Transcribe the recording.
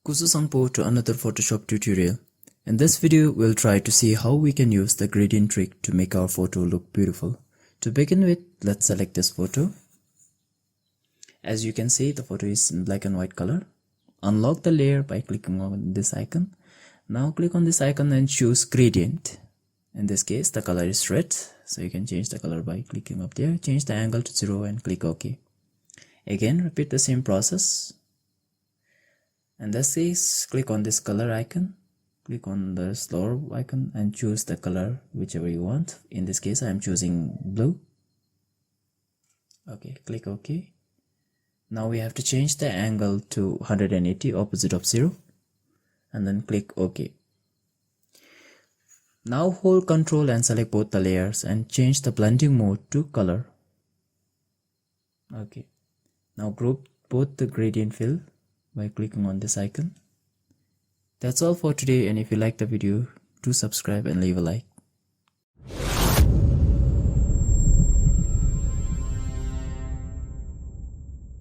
Kusu to another Photoshop tutorial. In this video, we'll try to see how we can use the gradient trick to make our photo look beautiful. To begin with, let's select this photo. As you can see, the photo is in black and white color. Unlock the layer by clicking on this icon. Now click on this icon and choose gradient. In this case, the color is red, so you can change the color by clicking up there. Change the angle to 0 and click OK. Again, repeat the same process. In this case, click on this color icon, click on the slower icon and choose the color whichever you want. In this case, I am choosing blue. Okay, click OK. Now we have to change the angle to 180, opposite of 0, and then click OK. Now hold Ctrl and select both the layers and change the blending mode to color. Okay. Now group both the gradient fill by clicking on this icon. That's all for today, and if you like the video, do subscribe and leave a like.